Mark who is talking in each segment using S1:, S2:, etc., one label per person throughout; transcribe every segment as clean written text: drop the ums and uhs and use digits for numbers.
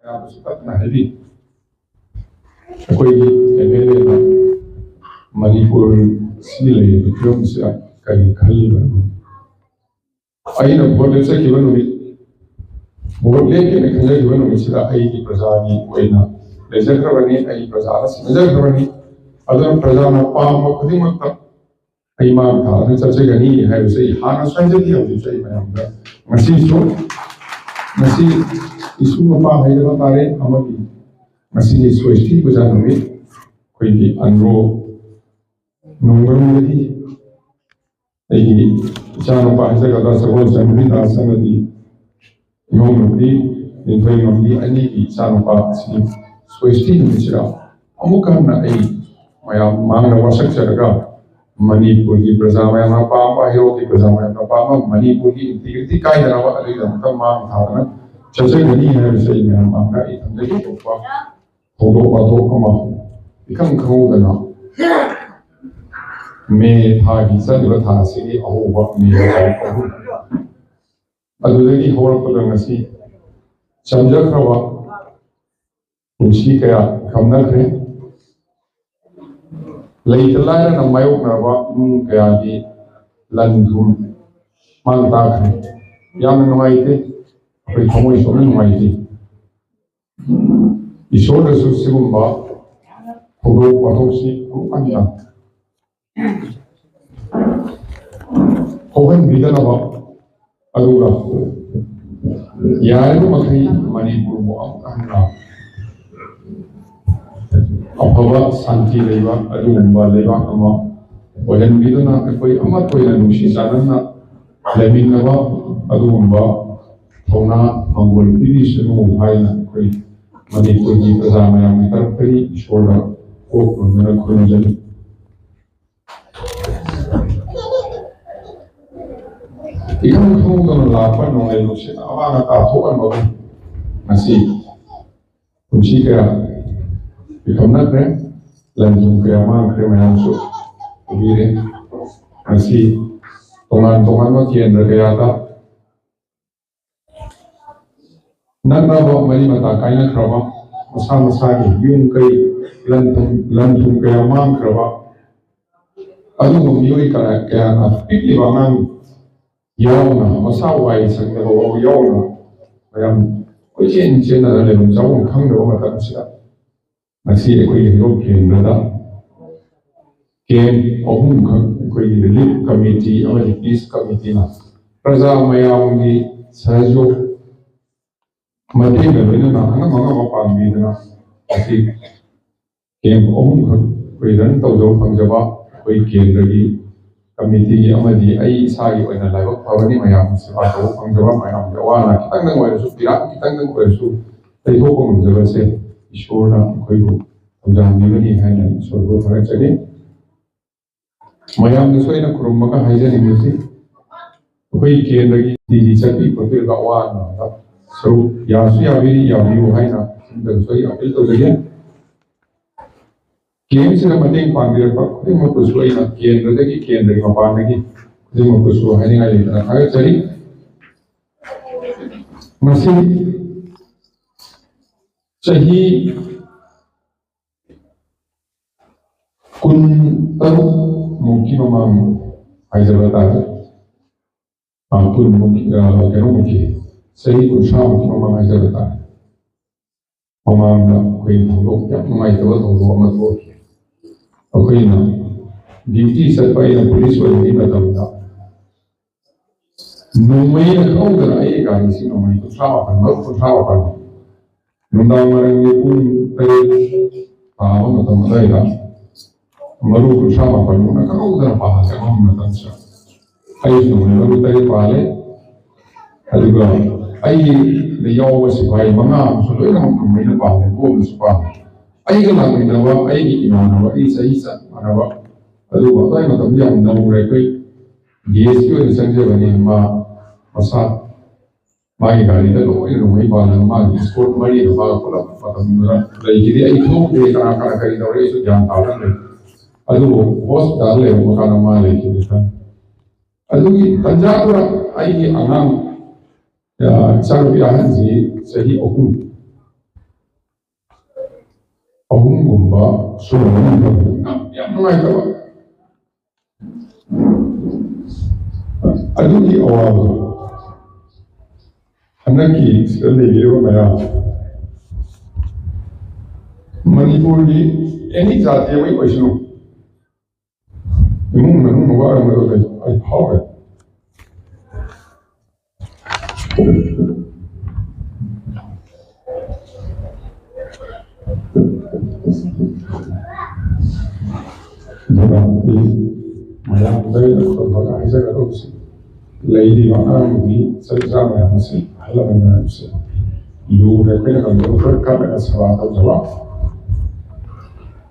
S1: ꯍꯥꯏꯗꯤ ꯑꯩꯈꯣꯏꯒꯤ MLA ꯃꯅꯤꯄꯨꯔ ꯁꯤ ꯂꯩꯔꯤꯕ ꯐꯤꯕꯝꯁꯤꯗ ꯀꯔꯤ ꯈꯜꯂꯤꯕꯅꯣ? ꯑꯩꯅ ꯚꯣꯠ ꯂꯦꯞꯆꯈꯤꯕ ꯅꯨꯃꯤꯠ, ꯚꯣꯠ ꯂꯦꯞꯀꯦꯅ ꯈꯟꯖꯈꯤꯕ ꯅꯨꯃꯤꯠꯁꯤꯗ ꯑꯩꯒꯤ ꯄ꯭ꯔꯖꯥꯒꯤ ꯑꯣꯏꯅ ꯂꯩꯖꯈ꯭ꯔꯕꯅꯤ, ꯑꯩ ꯄ꯭ꯔꯖꯥꯗ ꯁꯤꯟꯅꯖꯈ꯭ꯔꯕꯅꯤ꯫ ꯑꯗꯨꯅ ꯄ꯭ꯔꯖꯥꯅ ꯄꯥꯝꯕ ꯈꯨꯗꯤꯡꯃꯛꯇ ꯑꯩ ꯃꯥꯡ ꯊꯥꯗꯨꯅ ꯆꯠꯆꯒꯅꯤ ꯍꯥꯏꯕꯁꯤ ꯑꯩ ꯍꯥꯟꯅꯁꯨ ꯍꯥꯏꯖꯈꯤ, ꯍꯧꯖꯤꯛꯁꯨ ꯑꯩ ꯃꯌꯥꯝꯗ ꯉꯁꯤ ꯏꯁꯨ ꯃꯄꯥ ꯍꯥꯏꯖꯕ ꯇꯥꯔꯦ ꯑꯃꯗꯤ ꯉꯁꯤꯒꯤ ꯁ꯭ꯋꯦꯁꯇꯤ ꯄꯨꯖꯥ ꯅꯨꯃꯤꯠ ꯑꯩꯈꯣꯏꯒꯤ ꯑꯟꯗ꯭ꯔꯣ ꯅꯣꯡꯃꯔꯣꯝꯗꯒꯤ ꯑꯩꯒꯤ ꯏꯆꯥꯅꯨꯄꯥ ꯍꯥꯏꯖꯒꯗ꯭ꯔꯥ ꯁꯒꯣꯜꯁꯦꯟ ꯍꯔꯤꯗꯥꯁ ꯑꯃꯗꯤ ꯏꯃꯧꯅꯨꯄꯤ ꯅꯤꯡꯊꯣꯏ ꯉꯝꯕꯤ ꯑꯅꯤꯒꯤ ꯏꯆꯥꯅꯨꯄꯥ ꯑꯁꯤ ꯁ꯭ꯋꯦꯁꯇꯤ ꯅꯨꯃꯤꯠꯁꯤꯗ ꯑꯃꯨꯛ ꯍꯟꯅ ꯑꯩ ꯃꯌꯥꯝ ꯃꯥꯡꯗ ꯋꯥꯁꯛꯆꯔꯒ ꯃꯅꯤꯄꯨꯔꯒꯤ ꯄ꯭ꯔꯖꯥ ꯃꯌꯥꯝꯅ ꯄꯥꯝꯕ, ꯍꯩꯔꯣꯛꯀꯤ ꯄ꯭ꯔꯖꯥ ꯃꯌꯥꯝꯅ ꯄꯥꯝꯕ ꯃꯅꯤꯄꯨꯔꯒꯤ ꯏꯟꯇꯤꯒ꯭ꯔꯤꯇꯤ ꯀꯥꯏꯗꯅꯕ ꯑꯗꯨꯒꯤꯗꯃꯛꯇ ꯃꯥꯡ ꯊꯥꯗꯅ ꯆꯠꯆꯒꯅꯤ ꯍꯥꯏꯕꯁꯤ ꯑꯩ ꯃꯌꯥꯝ ꯃꯥꯡꯗ ꯑꯩ ꯊꯝꯖꯒꯦ꯫ ꯊꯣꯛꯄ ꯊꯧꯗꯣꯛ ꯋꯥꯊꯣꯛ ꯑꯃ ꯏꯈꯪ ꯈꯪꯍꯧꯗꯅ ꯃꯦ ꯊꯥꯒꯤ ꯆꯠꯂꯤꯕ ꯊꯥ ꯑꯁꯤꯒꯤ ꯑꯍꯧꯕ ꯃꯦ ꯇꯥꯔꯤꯛ 3 ꯑꯗꯨꯗꯒꯤ ꯍꯧꯔꯛꯄꯗ ꯉꯁꯤ ꯆꯝꯖꯈ꯭ꯔꯕ ꯄꯨꯟꯁꯤ ꯀꯌꯥ ꯈꯝꯅꯈ꯭ꯔꯦ꯫ ꯂꯩꯇ ꯂꯥꯏꯔꯅ ꯃꯥꯌꯣꯛꯅꯔꯕ ꯏꯃꯨꯡ ꯀꯌꯥꯒꯤ ꯂꯟ ꯊꯨꯝ ꯃꯥꯡ ꯇꯥꯈ꯭ꯔꯦ꯫ ꯌꯥꯝꯅ ꯅꯨꯡꯉꯥꯏꯇꯦ, ꯑꯩꯈꯣꯏ ꯊꯃꯣꯏ ꯁꯣꯛꯅ ꯅꯨꯡꯉꯥꯏꯇꯦ꯫ ꯏꯁꯣꯔꯗꯁꯨ ꯁꯤꯒꯨꯝꯕ ꯊꯧꯗꯣꯛ ꯋꯥꯊꯣꯛꯁꯤ ꯑꯃꯨꯛ ꯍꯟꯅ ꯊꯣꯛꯍꯟꯕꯤꯗꯅꯕ, ꯑꯗꯨꯒ ꯌꯥꯔꯤꯕ ꯃꯈꯩ ꯃꯅꯤꯄꯨꯔꯕꯨ ꯑꯃꯨꯛ ꯍꯟꯅ ꯑꯐꯕ ꯁꯥꯟꯇꯤ ꯂꯩꯕ ꯑꯗꯨꯒꯨꯝꯕ ꯂꯩꯕꯥꯛ ꯑꯃ ꯑꯣꯏꯍꯟꯕꯤꯗꯨꯅ ꯑꯩꯈꯣꯏ ꯑꯃꯠꯇ ꯑꯣꯏꯅ ꯅꯨꯡꯁꯤ ꯆꯥꯟꯅꯅ ꯂꯩꯃꯤꯟꯅꯕ ꯑꯗꯨꯒꯨꯝꯕ ꯊꯧꯅꯥ ꯃꯪꯒꯣꯜ ꯄꯤꯕꯤꯁꯅꯨ ꯍꯥꯏꯅ ꯑꯩꯈꯣꯏ ꯃꯅꯤꯄꯨꯔꯒꯤ ꯄ꯭ꯔꯖꯥ ꯃꯌꯥꯝꯒꯤ ꯇꯔꯞꯇꯒꯤ ꯏꯁꯣꯔꯗ ꯀꯣꯛ ꯈꯨꯔꯨꯝꯗꯨꯅ ꯈꯨꯔꯨꯝꯖꯔꯤ꯫ ꯏꯈꯪ ꯈꯪꯍꯧꯗꯅ ꯂꯥꯛꯄ ꯅꯣꯡꯂꯩ ꯅꯨꯡꯁꯤꯠꯅ ꯑꯃꯥꯡ ꯑꯇꯥ ꯊꯣꯛꯍꯟꯕꯒ ꯉꯁꯤ ꯄꯨꯟꯁꯤ ꯀꯌꯥ ꯄꯤꯈꯝꯅꯈ꯭ꯔꯦ, ꯂꯟ ꯊꯨꯝꯀꯌꯥ ꯃꯥꯡꯈ꯭ꯔꯦ, ꯃꯌꯥꯝꯁꯨ ꯎꯕꯤꯔꯦ꯫ ꯉꯁꯤ ꯇꯣꯉꯥꯟ ꯇꯣꯉꯥꯟꯕ ꯀꯦꯟꯗ꯭ꯔ ꯀꯌꯥꯗ ꯅꯛꯅꯕ ꯃꯔꯤ ꯃꯇꯥ ꯀꯥꯏꯅꯈ꯭ꯔꯕ, ꯃꯁꯥ ꯃꯁꯥꯒꯤ ꯌꯨꯝ ꯀꯩ ꯂꯟ ꯊꯨꯝ ꯀꯌꯥ ꯃꯥꯡꯈ꯭ꯔꯕ ꯑꯗꯨꯒꯨꯝꯕ ꯃꯤꯑꯣꯏ ꯀꯌꯥꯅ ꯄꯤꯛꯂꯤꯕ ꯑꯉꯥꯡ ꯌꯥꯎꯅ, ꯃꯁꯥ ꯋꯥꯏ ꯁꯪꯗꯕ ꯌꯥꯎꯅ ꯃꯌꯥꯝ ꯀꯣꯏꯆꯦꯟ ꯆꯦꯟꯅꯗꯅ ꯂꯩꯐꯝ ꯆꯥꯐꯝ ꯈꯪꯗꯕ ꯃꯇꯝꯁꯤꯗ ꯉꯁꯤ ꯑꯩꯈꯣꯏꯒꯤ ꯍꯩꯔꯣꯛ ꯀꯦꯟꯗ꯭ꯔꯗ ꯀꯦꯝꯞ 3ꯈꯛ ꯑꯩꯈꯣꯏꯒꯤ ꯔꯤꯂꯤꯐ ꯀꯃꯤꯇꯤ ꯑꯃꯗꯤ ꯄꯤꯁꯀꯃꯤꯇꯤꯅ ꯄ꯭ꯔꯖꯥ ꯃꯌꯥꯝꯒꯤ ꯁꯍꯖꯣꯛ ꯃꯇꯦꯡꯒ ꯂꯣꯏꯅꯅ ꯑꯉꯝ ꯄꯥꯡꯕꯤꯗꯨꯅ ꯉꯁꯤ ꯀꯦꯝꯞ 3ꯈꯛ ꯑꯩꯈꯣꯏ ꯔꯟ ꯇꯧꯖꯕ ꯐꯪꯖꯕ ꯑꯩꯈꯣꯏ ꯀꯦꯟꯗ꯭ꯔꯒꯤ ꯀꯃꯤꯇꯤꯒꯤ ꯑꯃꯗꯤ ꯑꯩ ꯏꯁꯥꯒꯤ ꯑꯣꯏꯅ ꯂꯥꯏꯕꯛ ꯐꯕꯅꯤ ꯃꯌꯥꯝꯒꯤ ꯁꯦꯕꯥ ꯇꯧꯕ ꯐꯪꯖꯕ, ꯃꯌꯥꯝꯒꯤ ꯑꯋꯥ ꯑꯅꯥ ꯈꯤꯇꯪꯗꯪ ꯑꯣꯏꯔꯁꯨ, ꯄꯤꯔꯥꯡ ꯈꯤꯇꯪꯗꯪ ꯑꯣꯏꯔꯁꯨ ꯂꯩꯊꯣꯛꯄ ꯉꯝꯖꯕꯁꯦ ꯏꯁꯣꯔꯅ ꯑꯩꯈꯣꯏꯕꯨ ꯊꯧꯖꯥꯟꯕꯤꯕꯅꯤ ꯍꯥꯏꯅ ꯏꯁꯣꯔꯕꯨ ꯊꯥꯒꯠꯆꯔꯤ꯫ ꯃꯌꯥꯝꯗꯁꯨ ꯑꯩꯅ ꯈꯨꯔꯨꯝꯃꯒ ꯍꯥꯏꯖꯅꯤꯡꯕꯁꯤ ꯑꯩꯈꯣꯏ ꯀꯦꯟꯗ꯭ꯔꯒꯤ ꯇꯤꯒꯤ ꯆꯠꯄꯤ ꯈꯣꯠꯄꯤꯔꯒ ꯑꯋꯥ ꯑꯅꯥꯗ ꯁꯔꯨꯛ ꯌꯥꯁꯨ ꯌꯥꯕꯤꯌꯨ ꯍꯥꯏꯅ ꯁꯤꯗꯁꯨ ꯑꯩ ꯑꯄꯤꯜ ꯇꯧꯖꯒꯦ꯫ ꯀꯦꯝꯞꯁꯤꯗ ꯃꯇꯦꯡ ꯄꯥꯡꯕꯤꯔꯛꯄ ꯈꯨꯗꯤꯡꯃꯛꯄꯨꯁꯨ ꯑꯩꯅ ꯀꯦꯟꯗ꯭ꯔꯗꯒꯤ, ꯀꯦꯟꯗ꯭ꯔꯒꯤ ꯃꯄꯥꯟꯗꯒꯤ ꯈꯨꯗꯤꯡꯃꯛꯄꯨꯁꯨ ꯍꯥꯏꯅꯤꯡꯉꯥꯏ ꯂꯩꯇꯅ ꯊꯥꯒꯠꯆꯔꯤ꯫ ꯃꯁꯤ ꯆꯍꯤ 13ꯃꯨꯛꯀꯤ ꯃꯃꯥꯡ ꯍꯥꯏꯖꯕ ꯇꯥꯔꯦ, ꯆꯍꯤ 30ꯃꯨꯛꯀꯤ ꯃꯃꯥꯡ ꯍꯥꯏꯖꯕ ꯇꯥꯔꯦ, ꯃꯃꯥꯡꯗ ꯑꯩꯈꯣꯏ ꯊꯧꯗꯣꯛ ꯌꯥꯝ ꯅꯨꯡꯉꯥꯏꯇꯕ ꯊꯧꯗꯣꯛ ꯑꯃ ꯊꯣꯛꯈꯤ꯫ ꯑꯩꯈꯣꯏꯅ ꯗ꯭ꯌꯨꯇꯤ ꯆꯠꯄ, ꯑꯩꯅ ꯄꯨꯂꯤꯁ ꯑꯣꯏꯔꯤꯉꯩ ꯃꯇꯝꯗ ꯅꯣꯡꯃꯩꯅ ꯈꯪꯍꯧꯗꯅ ꯑꯩꯒꯤ ꯒꯥꯔꯤꯁꯤ ꯅꯣꯡꯃꯩ 39 ꯅꯨꯡꯗꯥꯡ ꯋꯥꯏꯔꯝꯒꯤ ꯄꯨꯡ 8 ꯇꯥꯕ ꯃꯇꯝ ꯑꯗꯨꯋꯥꯏꯗ ꯃꯔꯨ 39ꯃꯨꯛꯅ ꯈꯪꯍꯧꯗꯅ ꯄꯥꯜꯂꯦ꯫ ꯑꯃꯝꯕ ꯃꯇꯝꯁꯤꯗ ꯑꯩꯁꯨ ꯅꯣꯡꯃꯩ ꯃꯔꯨ 8 ꯄꯥꯜꯂꯦ, ꯑꯗꯨꯒ ꯑꯩꯒꯤꯗ ꯌꯥꯎꯕ ꯁꯤꯐꯥꯏ 5 ꯑꯃꯁꯨ ꯂꯣꯏꯅꯃꯛ ꯅꯣꯡꯃꯩꯅ ꯄꯥꯜꯂꯦ, ꯕꯣꯝꯅꯁꯨ ꯄꯥꯜꯂꯦ꯫ ꯑꯩꯒ ꯂꯥꯛꯃꯤꯟꯅꯕ ꯑꯩꯒꯤ ꯏꯃꯥꯟꯅꯕ, ꯑꯩ ꯆꯍꯤ ꯆꯞ ꯃꯥꯟꯅꯕ, ꯑꯗꯨꯒ ꯑꯗꯨꯋꯥꯏ ꯃꯇꯝꯗ ꯌꯥꯝ ꯅꯧꯅ ꯑꯩꯈꯣꯏ ꯒꯦꯁꯀꯤ ꯑꯣꯏꯅ ꯆꯪꯖꯕꯅꯤ, ꯃꯥꯒꯤ ꯒꯥꯔꯤꯗ ꯂꯣꯏꯅ ꯅꯣꯡꯃꯩ ꯄꯥꯜꯂꯒ ꯃꯥꯒꯤ ꯏꯁꯀꯣꯔꯠ 3ꯗ ꯃꯥꯒ ꯄꯨꯂꯞ ꯃꯇꯝꯗꯨꯗ ꯂꯩꯈꯤꯗꯦ꯫ ꯑꯩ ꯈꯪꯍꯧꯗꯦ ꯀꯅꯥ ꯀꯔꯤ ꯇꯧꯔꯦ, ꯑꯩꯁꯨ ꯒ꯭ꯌꯥꯟ ꯇꯥꯗꯅ ꯂꯩ, ꯑꯗꯨꯕꯨ ꯍꯣꯁꯄꯤꯇꯥꯜ ꯂꯩꯔꯝꯕ ꯀꯥꯟꯗ ꯃꯥ ꯂꯩꯈꯤꯕ ꯈꯪꯉꯤ꯫ ꯑꯗꯨꯒꯤ ꯇꯟꯖꯥꯗꯨꯗ ꯑꯩꯒꯤ ꯑꯉꯥꯡ ꯏꯆꯥꯅꯨꯄꯤ ꯑꯍꯟꯁꯤ ꯆꯍꯤ 3 ꯑꯍꯨꯝꯒꯨꯝꯕ ꯁꯨꯔꯝꯒꯅꯤ ꯌꯥꯝ ꯅꯨꯡꯉꯥꯏꯇꯕ ꯑꯗꯨꯒꯤ ꯑꯋꯥꯕ ꯍꯟꯗꯛꯀꯤ ꯁꯤꯗ ꯂꯩꯔꯤꯕ ꯃꯌꯥꯝ ꯃꯅꯤꯄꯨꯔꯒꯤ ꯑꯦꯅꯤ ꯖꯥꯇꯤ ꯑꯃ ꯑꯣꯏꯁꯅꯨ ꯏꯃꯨꯡ ꯃꯅꯨꯡ ꯋꯥꯔꯝꯒꯗꯕ ꯑꯩ ꯐꯥꯎꯔꯦ ꯃꯌꯥꯝꯗ ꯑꯩꯈꯣꯏ ꯍꯥꯏꯖꯒꯗꯧꯕꯁꯤ ꯂꯩꯔꯤꯕ ꯑꯉꯥꯡꯒꯤ ꯆꯩꯆꯥ ꯃꯌꯥꯝ ꯑꯁꯤ ꯑꯍꯜ ꯂꯃꯟ ꯃꯌꯥꯝꯁꯤ ꯂꯨꯅ ꯑꯩꯈꯣꯏꯅ ꯀꯝꯄ꯭ꯌꯨꯇꯔ ꯈꯔ ꯀꯥꯟꯅꯒ ꯁꯦꯕꯥ ꯇꯧꯖꯕ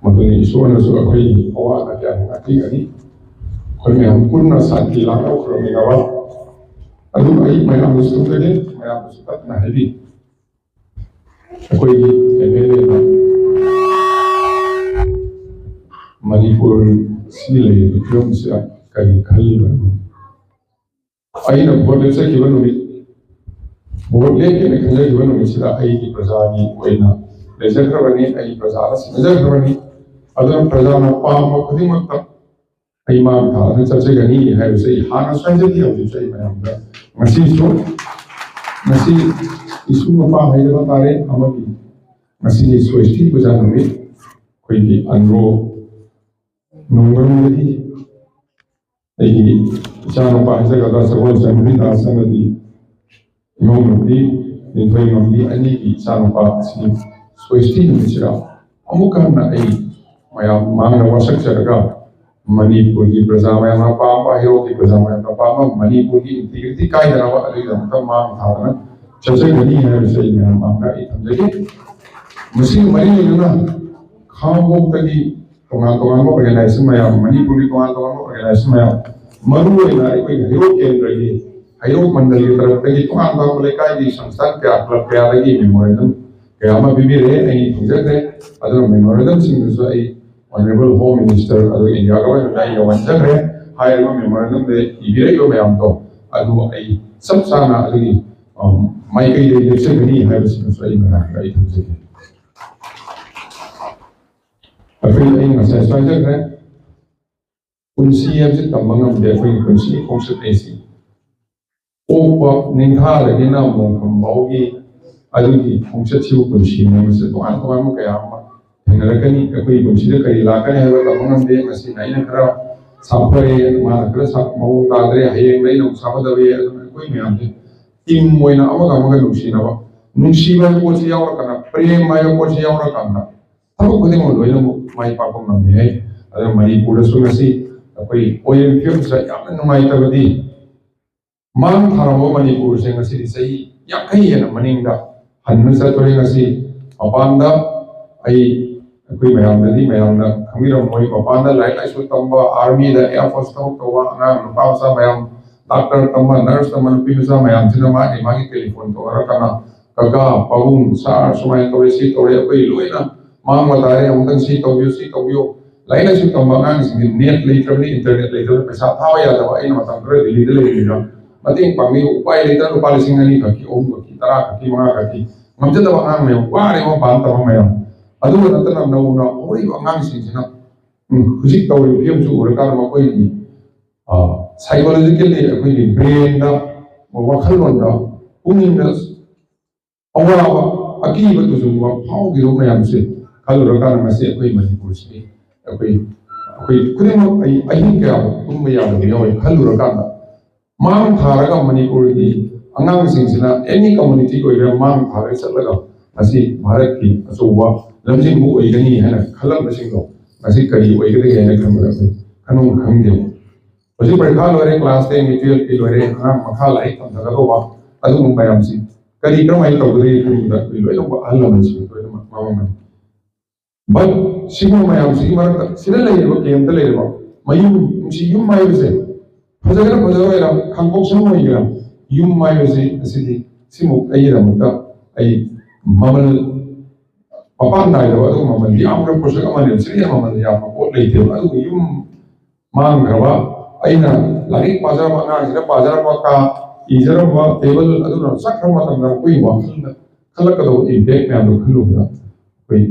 S1: ꯃꯗꯨꯅ ꯏꯁꯣꯔꯅꯁꯨ ꯑꯩꯈꯣꯏꯒꯤ ꯑꯋꯥꯕ ꯀꯌꯥ ꯉꯥꯛꯄꯤꯒꯅꯤ ꯑꯩꯈꯣꯏ ꯃꯌꯥꯝ ꯄꯨꯟꯅ ꯁꯥꯟꯇꯤ ꯂꯥꯛꯅꯕ ꯈꯨꯔꯨꯝꯃꯤꯟꯅꯕ ꯑꯗꯨꯒ ꯑꯩ ꯃꯌꯥꯝꯗꯁꯨ ꯇꯧꯖꯒꯦ ꯃꯌꯥꯝꯗꯁꯨ ꯇꯠꯅ ꯍꯥꯏꯕꯤ ꯑꯩꯈꯣꯏꯒꯤ MLAꯅ ꯃꯅꯤꯄꯨꯔ ꯁꯤ ꯂꯩꯔꯤꯕ ꯐꯤꯕꯝꯁꯤꯗ ꯀꯔꯤ ꯈꯜꯂꯤꯕꯅꯣ ꯑꯩꯅ ꯚꯣꯠ ꯂꯦꯞꯆꯈꯤꯕ ꯅꯨꯃꯤꯠ ꯚꯣꯠ ꯂꯦꯞꯀꯦꯅ ꯈꯟꯖꯈꯤꯕ ꯅꯨꯃꯤꯠꯁꯤꯗ ꯑꯩꯒꯤ ꯄ꯭ꯔꯖꯥꯒꯤ ꯑꯣꯏꯅ ꯂꯩꯖꯈ꯭ꯔꯕꯅꯤ ꯑꯩ ꯄ꯭ꯔꯖꯥꯗ ꯁꯤꯟꯅꯖꯈ꯭ꯔꯕꯅꯤ ꯑꯗꯨꯅ ꯄ꯭ꯔꯖꯥꯅ ꯄꯥꯝꯕ ꯈꯨꯗꯤꯡꯃꯛꯇ ꯑꯩ ꯃꯥꯡ ꯊꯥꯗꯨꯅ ꯆꯠꯆꯒꯅꯤ ꯍꯥꯏꯕꯁꯤ ꯑꯩ ꯍꯥꯟꯅꯁꯨ ꯍꯥꯏꯖꯈꯤ ꯍꯧꯖꯤꯛꯁꯨ ꯑꯩ ꯃꯌꯥꯝꯗ ꯉꯁꯤꯁꯨ ꯉꯁꯤ ꯏꯁꯨ ꯃꯄꯥ ꯍꯥꯏꯖꯕ ꯇꯥꯔꯦ ꯑꯃꯗꯤ ꯉꯁꯤꯒꯤ ꯁ꯭ꯋꯦꯁꯇꯤ ꯄꯨꯖꯥ ꯅꯨꯃꯤꯠ ꯑꯩꯈꯣꯏꯒꯤ ꯑꯟꯗ꯭ꯔꯣ ꯅꯣꯡꯃꯔꯣꯝꯗꯒꯤ ꯑꯩꯒꯤ ꯏꯆꯥꯅꯨꯄꯥ ꯍꯥꯏꯖꯒꯗ꯭ꯔꯥ ꯁꯒꯣꯜꯁꯦꯟ ꯍꯔꯤꯗꯥꯁ ꯑꯃꯗꯤ ꯏꯃꯧꯅꯨꯄꯤ ꯅꯤꯡꯊꯣꯏꯉꯝꯕꯤ ꯑꯅꯤꯒꯤ ꯏꯆꯥꯅꯨꯄꯥ ꯑꯁꯤ ꯁ꯭ꯋꯦꯁꯇꯤ ꯅꯨꯃꯤꯠꯁꯤꯗ ꯑꯃꯨꯛ ꯍꯟꯅ ꯑꯩ ꯃꯌꯥꯝ ꯃꯥꯡꯗ ꯋꯥꯁꯛꯆꯔꯒ ꯃꯅꯤꯄꯨꯔꯒꯤ ꯄ꯭ꯔꯖꯥ ꯃꯌꯥꯝꯅ ꯄꯥꯝꯕ ꯍꯩꯔꯣꯛꯀꯤ ꯄ꯭ꯔꯖꯥ ꯃꯌꯥꯝꯅ ꯄꯥꯝꯕ ꯃꯅꯤꯄꯨꯔꯒꯤ ꯏꯟꯇꯤꯒ꯭ꯔꯤꯇꯤ ꯀꯥꯏꯗꯅꯕ ꯑꯗꯨꯒꯤꯗꯃꯛꯇ ꯃꯥꯡ ꯊꯥꯗꯅ ꯆꯠꯆꯒꯅꯤ ꯍꯥꯏꯕꯁꯤ ꯑꯩ ꯃꯌꯥꯝ ꯃꯥꯡꯗ ꯑꯩ ꯊꯝꯖꯒꯦ ꯃꯁꯤꯒ ꯃꯔꯤ ꯂꯩꯅꯅ ꯈꯥꯉꯕꯣꯛꯇꯒꯤ ꯇꯣꯉꯥꯟ ꯇꯣꯉꯥꯟꯕ ꯑꯣꯔꯒꯅꯥꯏꯖꯦꯁꯟ ꯃꯌꯥꯝ ꯃꯅꯤꯄꯨꯔꯒꯤ ꯇꯣꯉꯥꯟ ꯇꯣꯉꯥꯟꯕ ꯑꯣꯔꯒꯅꯥꯏꯖꯦꯁꯟ ꯃꯌꯥꯝ ꯃꯔꯨꯑꯣꯏꯅ ꯑꯩꯈꯣꯏꯒꯤ ꯍꯩꯔꯣꯛ ꯀꯦꯟꯗ꯭ꯔꯒꯤ ꯍꯩꯔꯣꯛ ꯃꯟꯗꯜꯒꯤ ꯇꯔꯐꯇꯒꯤ ꯇꯣꯉꯥꯟ ꯇꯣꯉꯥꯟꯕ ꯂꯩꯀꯥꯏꯒꯤ ꯁꯪꯁꯊꯥꯟ ꯀꯌꯥ ꯀ꯭ꯂꯕ ꯀꯌꯥꯗꯒꯤ ꯃꯦꯃꯣꯔꯦꯟꯗꯝ ꯀꯌꯥ ꯑꯃ ꯄꯤꯕꯤꯔꯛꯑꯦ ꯑꯩ ꯈꯪꯖꯈ꯭ꯔꯦ ꯑꯗꯨꯅ ꯃꯦꯃꯣꯔꯦꯟꯗꯝꯁꯤꯡꯗꯨꯁꯨ ꯑꯩ ꯑꯣꯅꯔꯦꯕꯜ ꯍꯣꯝ ꯃꯤꯅꯤꯁꯇꯔ ꯑꯗꯨꯒ ꯏꯟꯗꯤꯌꯥ ꯒꯚꯔꯟꯃꯦꯟꯠꯅ ꯑꯩ ꯌꯧꯍꯟꯖꯈ꯭ꯔꯦ ꯍꯥꯏꯔꯤꯕ ꯃꯦꯃꯣꯔꯦꯟꯗꯝꯗ ꯏꯕꯤꯔꯛꯏꯕ ꯃꯌꯥꯝꯗꯣ ꯑꯗꯨ ꯑꯩ ꯆꯞ ꯆꯥꯅ ꯑꯗꯨꯒꯤ ꯃꯥꯏꯀꯩꯗ ꯂꯦꯞꯆꯒꯅꯤ ꯍꯥꯏꯕꯁꯤꯃꯁꯨ ꯑꯩ ꯃꯌꯥꯝꯗ ꯑꯩ ꯊꯝꯖꯒꯦ ꯑꯩꯈꯣꯏ ꯑꯩ ꯉꯁꯥꯏꯁꯨ ꯍꯥꯏꯖꯈ꯭ꯔꯦ ꯄꯨꯟꯁꯤ ꯍꯥꯏꯕꯁꯤ ꯇꯝꯕ ꯉꯝꯗꯦ ꯑꯩꯈꯣꯏꯒꯤ ꯄꯨꯟꯁꯤ ꯈꯣꯡꯆꯠ ꯑꯁꯤ ꯄꯣꯛꯄ ꯅꯤꯡꯊꯥꯗꯒꯤꯅ ꯃꯣꯡꯐꯝ ꯐꯥꯎꯒꯤ ꯑꯗꯨꯒꯤ ꯈꯣꯡꯆꯠꯁꯤꯕꯨ ꯄꯨꯟꯁꯤꯅꯤ ꯍꯥꯏꯕꯁꯤ ꯇꯣꯉꯥꯟ ꯇꯣꯉꯥꯟꯕ ꯀꯌꯥ ꯑꯃ ꯊꯦꯡꯅꯔꯛꯀꯅꯤ ꯑꯩꯈꯣꯏꯒꯤ ꯄꯨꯟꯁꯤꯗ ꯀꯔꯤ ꯂꯥꯛꯀꯅꯤ ꯍꯥꯏꯕ ꯇꯝꯕ ꯉꯝꯗꯦ ꯉꯁꯤꯅ ꯑꯩꯅ ꯈꯔ ꯁꯥꯐꯔꯦ ꯃꯥꯅ ꯈꯔ ꯃꯑꯣꯡ ꯇꯥꯗ꯭ꯔꯦ ꯍꯌꯦꯡ ꯑꯩꯅ ꯑꯃꯨꯛ ꯁꯥꯐꯗꯕ ꯑꯗꯨꯅ ꯑꯩꯈꯣꯏ ꯃꯌꯥꯝꯁꯦ ꯇꯤꯝ ꯑꯣꯏꯅ ꯑꯃꯒ ꯑꯃꯒ ꯅꯨꯡꯁꯤꯅꯕ ꯅꯨꯡꯁꯤꯕ ꯍꯥꯏꯕ ꯄꯣꯠꯁꯤ ꯌꯥꯎꯔꯀꯥꯟꯗ ꯄ꯭ꯔꯦꯝ ꯍꯥꯏꯕ ꯄꯣꯠꯁꯤ ꯌꯥꯎꯔꯀꯥꯟꯗ ꯊꯕꯛ ꯈꯨꯗꯤꯡꯃꯛ ꯂꯣꯏꯅꯃꯛ ꯃꯥꯏ ꯄꯥꯛꯄ ꯉꯝꯃꯤ ꯍꯥꯏ ꯑꯗꯨꯅ ꯃꯅꯤꯄꯨꯔꯗꯁꯨ ꯉꯁꯤ ꯑꯩꯈꯣꯏ ꯑꯣꯏꯔꯤꯕ ꯐꯤꯕꯝꯁꯤꯗ ꯌꯥꯝꯅ ꯅꯨꯡꯉꯥꯏꯇꯕꯗꯤ ꯃꯥꯡ ꯊꯥꯔꯝꯕ ꯃꯅꯤꯄꯨꯔꯁꯦ ꯉꯁꯤꯗꯤ ꯆꯍꯤ 50 ꯍꯦꯟꯅ ꯃꯅꯤꯡꯗ ꯍꯟꯅ ꯆꯠꯇꯣꯔꯦ ꯉꯁꯤ ꯃꯄꯥꯟꯗ ꯑꯩꯈꯣꯏ ꯃꯌꯥꯝꯗꯗꯤ ꯃꯌꯥꯝꯅ ꯈꯪꯕꯤꯔꯝꯃꯣꯏ ꯃꯄꯥꯟꯗ ꯂꯥꯏꯔꯤꯛ ꯂꯥꯏꯁꯨ ꯇꯝꯕ ꯑꯥꯔꯃꯤꯗ ꯑꯦꯌꯔ ꯐꯣꯔꯁ ꯊꯕꯛ ꯇꯧꯕ ꯑꯉꯥꯡ ꯅꯨꯄꯥ ꯃꯆꯥ ꯃꯌꯥꯝ ꯗꯥꯛꯇꯔ ꯇꯝꯕ ꯅꯔꯁ ꯇꯝꯕ ꯅꯨꯄꯤ ꯃꯆꯥ ꯃꯌꯥꯝꯁꯤꯅ ꯃꯥꯒꯤ ꯇꯦꯂꯤꯐꯣꯟ ꯇꯧꯅꯔꯀꯥꯟꯗ ꯀꯀꯥ ꯄꯥꯕꯨꯡ ꯁꯥꯔ ꯁꯨꯃꯥꯏꯅ ꯇꯧꯔꯦ ꯁꯤ ꯇꯧꯔꯦ ꯑꯩꯈꯣꯏ ꯂꯣꯏꯅ ꯃꯥꯡꯕ ꯇꯥꯔꯦ ꯑꯃꯨꯛꯇꯪ ꯁꯤ ꯇꯧꯕꯤꯌꯨ ꯁꯤ ꯇꯧꯕꯤꯌꯨ ꯂꯥꯏꯔꯤꯛ ꯂꯥꯏꯁꯨ ꯇꯝꯕ ꯑꯉꯥꯡꯁꯤꯡꯗꯤ ꯅꯦꯠ ꯂꯩꯇ꯭ꯔꯕꯅꯤ ꯏꯟꯇꯔꯅꯦꯠ ꯂꯩꯇ꯭ꯔꯕꯅꯤ ꯄꯩꯁా ꯊꯥꯕ ꯌꯥꯗꯕ ꯑꯩꯅ ꯃꯇꯝ ꯈꯔ ꯗꯤꯜꯂꯤꯗ ꯂꯩꯔꯤꯉꯩꯗ ꯃꯇꯦꯡ ꯄꯥꯡꯕꯤꯌꯨ ꯎꯄꯥꯏ ꯂꯩꯇꯅ ꯂꯨꯄꯥ 2,000 ꯈꯛꯀꯤ 3 ꯈꯛꯀꯤ 10 ꯈꯛꯀꯤ 5 ꯈꯛꯀꯤ ꯉꯝꯖꯗꯕ ꯑꯉꯥꯡ ꯃꯌꯥꯝ ꯋꯥꯔꯤꯕ ꯃꯄꯥꯟ ꯇꯝꯕ ꯃꯌꯥꯝ ꯑꯗꯨꯒ ꯅꯠꯇꯅ ꯅꯧꯅ ꯍꯧꯔꯛꯏꯕ ꯑꯉꯥꯡꯁꯤꯡꯁꯤꯅ ꯍꯧꯖꯤꯛ ꯇꯧꯔꯤꯕ ꯐꯤꯕꯝꯁꯨ ꯎꯔꯀꯥꯟꯗ ꯃꯈꯣꯏꯒꯤ ꯁꯥꯏꯀꯣꯂꯣꯖꯤꯀꯦꯜꯂꯤ ꯑꯩꯈꯣꯏꯒꯤ ꯕ꯭ꯔꯦꯟꯗ ꯋꯥꯈꯜꯂꯣꯟꯗ ꯄꯨꯛꯅꯤꯡꯗ ꯑꯋꯥꯕ ꯑꯀꯤꯕ ꯇꯨꯖꯨꯡꯕ ꯐꯥꯎꯈꯤꯕ ꯃꯌꯥꯝꯁꯦ ꯈꯜꯂꯨꯔꯀꯥꯟꯗ ꯉꯁꯤ ꯑꯩꯈꯣꯏ ꯃꯅꯤꯄꯨꯔꯁꯤ ꯑꯩꯈꯣꯏ ꯈꯨꯗꯤꯡꯃꯛ ꯑꯩ ꯑꯍꯤꯡ ꯀꯌꯥ ꯇꯨꯝꯕ ꯌꯥꯗꯕ ꯌꯥꯎꯋꯤ ꯈꯜꯂꯨꯔꯀꯥꯟꯗ ꯃꯥꯡ ꯊꯥꯔꯒ ꯃꯅꯤꯄꯨꯔꯒꯤ ꯑꯉꯥꯡꯁꯤꯡꯁꯤꯅ ꯑꯦꯅꯤ ꯀꯝꯃꯨꯅꯤꯇꯤ ꯑꯣꯏꯒꯦꯔꯥ ꯃꯥꯡ ꯊꯥꯔꯒ ꯆꯠꯂꯒ ꯉꯁꯤ ꯚꯥꯔꯠꯀꯤ ꯑꯆꯧꯕ ꯂꯝꯖꯤꯡꯕ ꯑꯣꯏꯒꯅꯤ ꯍꯥꯏꯅ ꯈꯜꯂꯝꯕꯁꯤꯡꯗꯣ ꯉꯁꯤ ꯀꯔꯤ ꯑꯣꯏꯒꯗꯒꯦ ꯍꯥꯏꯅ ꯈꯟꯕꯗ ꯑꯩꯈꯣꯏ ꯈꯟꯐꯝ ꯈꯪꯗꯦꯕ ꯍꯧꯖꯤꯛ ꯄꯔꯤꯈꯥ ꯂꯣꯏꯔꯦ ꯀ꯭ꯂꯥꯁ 10 12 ꯂꯣꯏꯔꯦ ꯑꯉꯥꯡ ꯃꯈꯥ ꯂꯥꯏꯔꯤꯛ ꯇꯝꯊꯒꯗꯧꯕ ꯑꯗꯨꯒꯨꯝꯕ ꯃꯌꯥꯝꯁꯤ ꯀꯔꯝꯍꯥꯏꯅ ꯇꯧꯒꯗꯒꯦ ꯈꯟꯕꯗ ꯑꯩꯈꯣꯏ ꯂꯣꯏꯅꯃꯛ ꯑꯍꯜ ꯂꯃꯟꯁꯤꯡ ꯂꯣꯏꯅꯃꯛ ꯃꯃꯥꯡꯒꯅꯤ ꯕꯠ ꯁꯤꯒꯨꯝꯕ ꯃꯌꯥꯝꯁꯤꯒꯤ ꯃꯔꯛꯇ ꯁꯤꯗ ꯂꯩꯔꯤꯕ ꯀꯦꯝꯇ ꯂꯩꯔꯤꯕ ꯃꯌꯨꯝ ꯅꯨꯡꯁꯤ ꯌꯨꯝ ꯍꯥꯏꯕꯁꯦ ꯐꯖꯒꯦꯔꯥ ꯐꯖꯔꯣꯏꯔꯥ ꯈꯥꯡꯄꯣꯛ ꯁꯝ ꯑꯣꯏꯒꯦꯔꯥ ꯌꯨꯝ ꯍꯥꯏꯕꯁꯤ ꯑꯁꯤꯗꯤ ꯁꯤꯃꯨꯛ ꯑꯩꯒꯤꯗꯃꯛꯇ ꯑꯩ ꯃꯃꯜ ꯃꯄꯥꯟ ꯅꯥꯏꯗꯕ ꯑꯗꯨꯒ ꯃꯃꯜ ꯌꯥꯝꯈ꯭ꯔꯕ ꯄꯣꯠꯁꯛ ꯑꯃꯅꯦꯕ ꯁꯤꯗ ꯃꯃꯜ ꯌꯥꯝꯕ ꯄꯣꯠ ꯂꯩꯇꯦꯕ ꯑꯗꯨꯒ ꯌꯨꯝ ꯃꯥꯡꯈ꯭ꯔꯕ ꯑꯩꯅ ꯂꯥꯏꯔꯤꯛ ꯄꯥꯖꯔꯝꯕ ꯑꯉꯥꯡꯁꯤꯅ ꯄꯥꯖꯔꯝꯕ ꯀꯥ ꯏꯖꯔꯝꯕ ꯇꯦꯕꯜ ꯑꯗꯨꯅ ꯆꯠꯈ꯭ꯔꯕ ꯃꯇꯝꯗ ꯑꯩꯈꯣꯏꯒꯤ ꯋꯥꯈꯜꯗ ꯈꯜꯂꯛꯀꯗꯧꯕ ꯏꯝꯄꯦꯛ ꯃꯌꯥꯝꯗꯣ ꯈꯜꯂꯨꯕꯗ ꯑꯩꯈꯣꯏ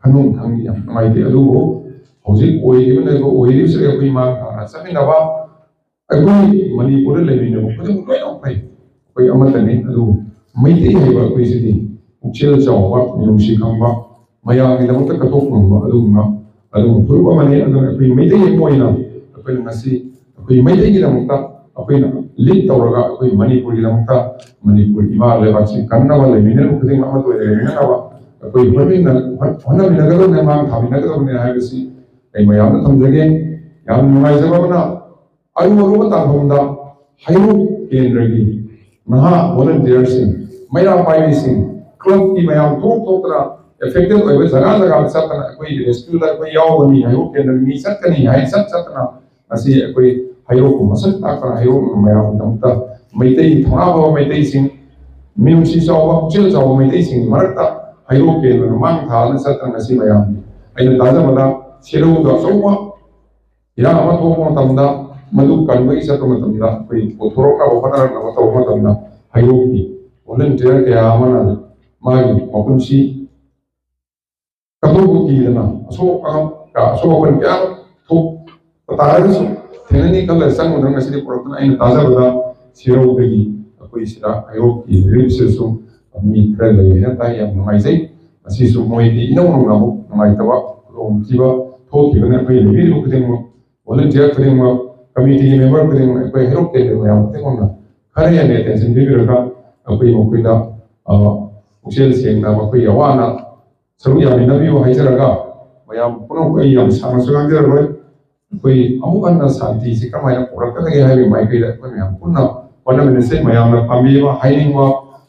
S1: ꯈꯟꯐꯝ ꯈꯪꯗꯦ ꯌꯥꯝ ꯅꯨꯡꯉꯥꯏꯇꯦ ꯑꯗꯨꯕꯨ ꯍꯧꯖꯤꯛ ꯑꯣꯏꯔꯤꯕꯁꯤꯗ ꯑꯩꯈꯣꯏ ꯃꯥꯡ ꯊꯥꯅ ꯆꯠꯃꯤꯟꯅꯕ ꯑꯩꯈꯣꯏ ꯃꯅꯤꯄꯨꯔꯗ ꯂꯩꯃꯤꯟꯅꯕ ꯈꯨꯗꯤꯡꯃꯛ ꯂꯣꯏꯅ ꯐꯩ ꯑꯩꯈꯣꯏ ꯑꯃꯠꯇꯅꯤ ꯑꯗꯨꯕꯨ ꯃꯩꯇꯩ ꯍꯥꯏꯕ ꯑꯩꯈꯣꯏꯁꯤꯗꯤ ꯄꯨꯛꯆꯦꯜ ꯆꯥꯎꯕ ꯃꯤꯅꯨꯡꯁꯤ ꯈꯪꯕ ꯃꯌꯥꯝꯒꯤꯗꯃꯛꯇ ꯀꯠꯊꯣꯛꯄ ꯉꯝꯕ ꯑꯗꯨꯒꯨꯝꯕ ꯐꯨꯔꯨꯞ ꯑꯃꯅꯤ ꯑꯗꯨꯅ ꯑꯩꯈꯣꯏ ꯃꯩꯇꯩ ꯑꯃ ꯑꯣꯏꯅ ꯑꯩꯈꯣꯏꯅ ꯉꯁꯤ ꯑꯩꯈꯣꯏ ꯃꯩꯇꯩꯒꯤꯗꯃꯛꯇ ꯑꯩꯈꯣꯏꯅ ꯂꯤꯗ ꯇꯧꯔꯒ ꯑꯩꯈꯣꯏ ꯃꯅꯤꯄꯨꯔꯒꯤꯗꯃꯛꯇ ꯃꯅꯤꯄꯨꯔ ꯏꯃꯥ ꯂꯩꯕꯥꯛꯁꯤ ꯀꯟꯅꯕ ꯂꯩꯃꯤꯟꯅꯕ ꯈꯨꯗꯤꯡꯃꯛ ꯑꯃꯠꯇ ꯑꯣꯏꯅ ꯂꯩꯃꯤꯟꯅꯅꯕ ꯑꯩꯈꯣꯏ ꯍꯣꯠꯅꯃꯤꯟꯅꯒꯗꯕꯅꯤ ꯃꯥꯡ ꯊꯥꯃꯤꯟꯅꯒꯗꯕꯅꯤ ꯍꯥꯏꯕꯁꯤ ꯑꯩ ꯃꯌꯥꯝꯅ ꯊꯝꯖꯒꯦ ꯌꯥꯝ ꯅꯨꯡꯉꯥꯏꯖꯕ ꯑꯃꯅ ꯑꯔꯨꯕ ꯇꯥꯟꯐꯝꯗ ꯍꯩꯔꯣꯛ ꯀꯦꯟꯗ꯭ꯔꯒꯤ ꯅꯍꯥ ꯚꯣꯂꯟꯇꯤꯌꯔꯁꯤꯡ ꯃꯩꯔꯥ ꯄꯥꯏꯕꯤꯁꯤꯡ ꯀ꯭ꯂꯕꯀꯤ ꯃꯌꯥꯝ ꯊꯣꯛꯇꯅ ꯑꯦꯐꯦꯛꯇꯦꯗ ꯑꯣꯏꯕ ꯖꯒꯥ ꯆꯠꯇꯅ ꯑꯩꯈꯣꯏ ꯔꯦꯁꯀ꯭ꯌꯨꯗ ꯑꯩꯈꯣꯏ ꯌꯥꯎꯒꯅꯤ ꯍꯩꯔꯣꯛ ꯀꯦꯟꯗ꯭ꯔꯒꯤ ꯃꯤ ꯆꯠꯀꯅꯤ ꯍꯥꯏ ꯆꯠꯇꯅ ꯉꯁꯤ ꯑꯩꯈꯣꯏ ꯍꯩꯔꯣꯛꯄꯨ ꯃꯁꯛ ꯇꯥꯛꯇꯅ ꯍꯩꯔꯣꯛ ꯃꯌꯥꯝꯒꯤꯗꯃꯛꯇ ꯃꯩꯇꯩ ꯊꯧꯅꯥ ꯐꯕ ꯃꯩꯇꯩꯁꯤꯡ ꯃꯤꯅꯨꯡꯁꯤ ꯆꯥꯎꯕ ꯄꯨꯛꯆꯦꯜ ꯆꯥꯎꯕ ꯃꯩꯇꯩꯁꯤꯡꯒꯤ ꯃꯔꯛꯇ ꯍꯩꯔꯣꯛ ꯀꯦꯟꯗ꯭ꯔꯅ ꯃꯥꯡ ꯊꯥꯗꯨꯅ ꯆꯠꯇꯅ ꯉꯁꯤ ꯃꯌꯥꯝ ꯑꯩꯅ ꯇꯥꯖꯕꯗ ꯁꯦꯔꯧꯗ ꯑꯆꯧꯕ ꯏꯔꯥꯡ ꯑꯃ ꯊꯣꯛꯄ ꯃꯇꯝꯗ ꯃꯗꯨ ꯀꯟꯕꯒꯤ ꯆꯠꯄ ꯃꯇꯝꯗ ꯑꯩꯈꯣꯏ ꯄꯨꯊꯣꯔꯛꯅꯕ ꯍꯣꯠꯅꯔꯛꯅꯕ ꯇꯧꯕ ꯃꯇꯝꯗ ꯍꯩꯔꯣꯛꯀꯤ ꯚꯣꯂꯟꯇꯤꯌꯔ ꯀꯌꯥ ꯑꯃꯅ ꯃꯥꯒꯤ ꯃꯄꯨꯟꯁꯤ ꯀꯠꯊꯣꯛꯄ ꯀꯤꯗꯅ ꯑꯁꯣꯛ ꯑꯄꯟ ꯀꯌꯥ ꯊꯣꯛꯄ ꯇꯥꯔꯒꯁꯨ ꯊꯦꯡꯅꯅꯤ ꯈꯜꯂꯒ ꯆꯪꯕꯗ ꯉꯁꯤꯗꯤ ꯄꯨꯔꯛꯇꯨꯅ ꯑꯩꯅ ꯇꯥꯖꯕꯗ ꯁꯦꯔꯧꯗꯒꯤ ꯑꯩꯈꯣꯏ ꯁꯤꯗ ꯍꯩꯔꯣꯛꯀꯤ ꯔꯤꯝꯁꯇꯁꯨ ꯃꯤ ꯈꯔ ꯂꯩꯌꯦꯅ ꯇꯥꯏ ꯌꯥꯝ ꯅꯨꯡꯉꯥꯏꯖꯩ ꯃꯁꯤꯁꯨ ꯃꯣꯏꯗꯤ ꯏꯅꯧ ꯅꯧꯅ ꯑꯃꯨꯛ ꯅꯨꯡꯉꯥꯏꯇꯕ ꯈꯨꯗꯣꯡꯊꯤꯕ ꯊꯣꯛꯈꯤꯕꯅ ꯑꯩꯈꯣꯏ ꯂꯩꯕꯤꯔꯤꯕ ꯈꯨꯗꯤꯡꯃꯛ ꯚꯣꯂꯟꯇꯤꯌꯔ ꯈꯨꯗꯤꯡꯃꯛ ꯀꯝꯃꯤꯇꯤꯒꯤ ꯃꯦꯝꯕꯔ ꯈꯨꯗꯤꯡꯃꯛ ꯑꯩꯈꯣꯏ ꯍꯩꯔꯣꯛ ꯀꯦꯟꯗ꯭ꯔ ꯃꯌꯥꯝ ꯈꯨꯗꯤꯡꯃꯛꯅ ꯈꯔ ꯍꯦꯟꯅ ꯑꯦꯇꯦꯟꯁꯟ ꯄꯤꯕꯤꯔꯒ ꯑꯩꯈꯣꯏ ꯃꯈꯣꯏꯗ ꯄꯨꯛꯆꯦꯜ ꯁꯦꯡꯅ ꯃꯈꯣꯏꯒꯤ ꯑꯋꯥ ꯁꯔꯨꯛ ꯌꯥꯃꯤꯟꯅꯕꯤꯌꯨ ꯍꯥꯏꯖꯔꯒ ꯃꯌꯥꯝ ꯄꯨꯝꯅꯃꯛ ꯑꯩ ꯌꯥꯝ ꯁꯥꯡꯅꯁꯨ ꯉꯥꯡꯖꯔꯔꯣই ꯑꯩꯈꯣꯏ ꯑꯃꯨꯛ ꯍꯟꯅ ꯁꯥꯟꯇꯤꯁꯤ ꯀꯃꯥꯏꯅ ꯄꯨꯔꯛꯀꯗꯒꯦ ꯍꯥꯏꯕꯒꯤ ꯃꯥꯏꯀꯩꯗ ꯑꯩꯈꯣꯏ ꯃꯌꯥꯝ ꯄꯨꯟꯅ ꯍꯣꯠꯅꯃꯤꯟꯅꯁꯦ ꯃꯌꯥꯝꯅ ꯄꯥꯝꯕꯤꯕ ꯍꯥꯏꯅꯤꯡꯕ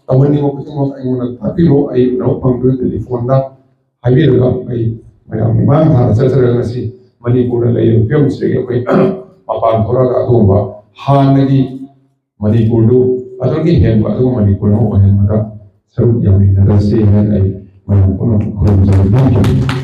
S1: ꯇꯧꯍꯟꯅꯤꯡꯕ ꯈꯨꯗꯤꯡꯃꯛ ꯑꯩꯉꯣꯟꯗ ꯇꯥꯛꯄꯤꯔꯣ ꯑꯩ ꯎꯅꯕ ꯐꯪꯗꯨꯅ ꯇꯦꯂꯤꯐꯣꯟꯗ ꯍꯥꯏꯕꯤꯔꯒ ꯑꯩ ꯃꯌꯥꯝꯒꯤ ꯃꯥꯡ ꯊꯥꯅ ꯆꯠꯆꯔꯒ ꯉꯁꯤ ꯃꯅꯤꯄꯨꯔꯗ ꯂꯩꯔꯤꯕ ꯐꯤꯕꯝꯁꯤꯗꯒꯤ ꯑꯩꯈꯣꯏ ꯃꯄꯥꯟ ꯊꯣꯛꯂꯒ ꯑꯗꯨꯒꯨꯝꯕ ꯍꯥꯟꯅꯒꯤ ꯃꯅꯤꯄꯨꯔꯗꯨ ꯑꯗꯨꯒꯤ ꯍꯦꯟꯕ ꯑꯗꯨꯒ ꯃꯅꯤꯄꯨꯔ ꯑꯃ ꯑꯣꯏꯍꯟꯕꯗ ꯁꯔꯨꯛ ꯌꯥꯃꯤꯟꯅꯔꯁꯤ ꯍꯥꯏꯅ ꯑꯩ ꯃꯌꯥꯝ ꯄꯨꯟꯅ ꯈꯨꯔꯨꯝꯖꯔꯤ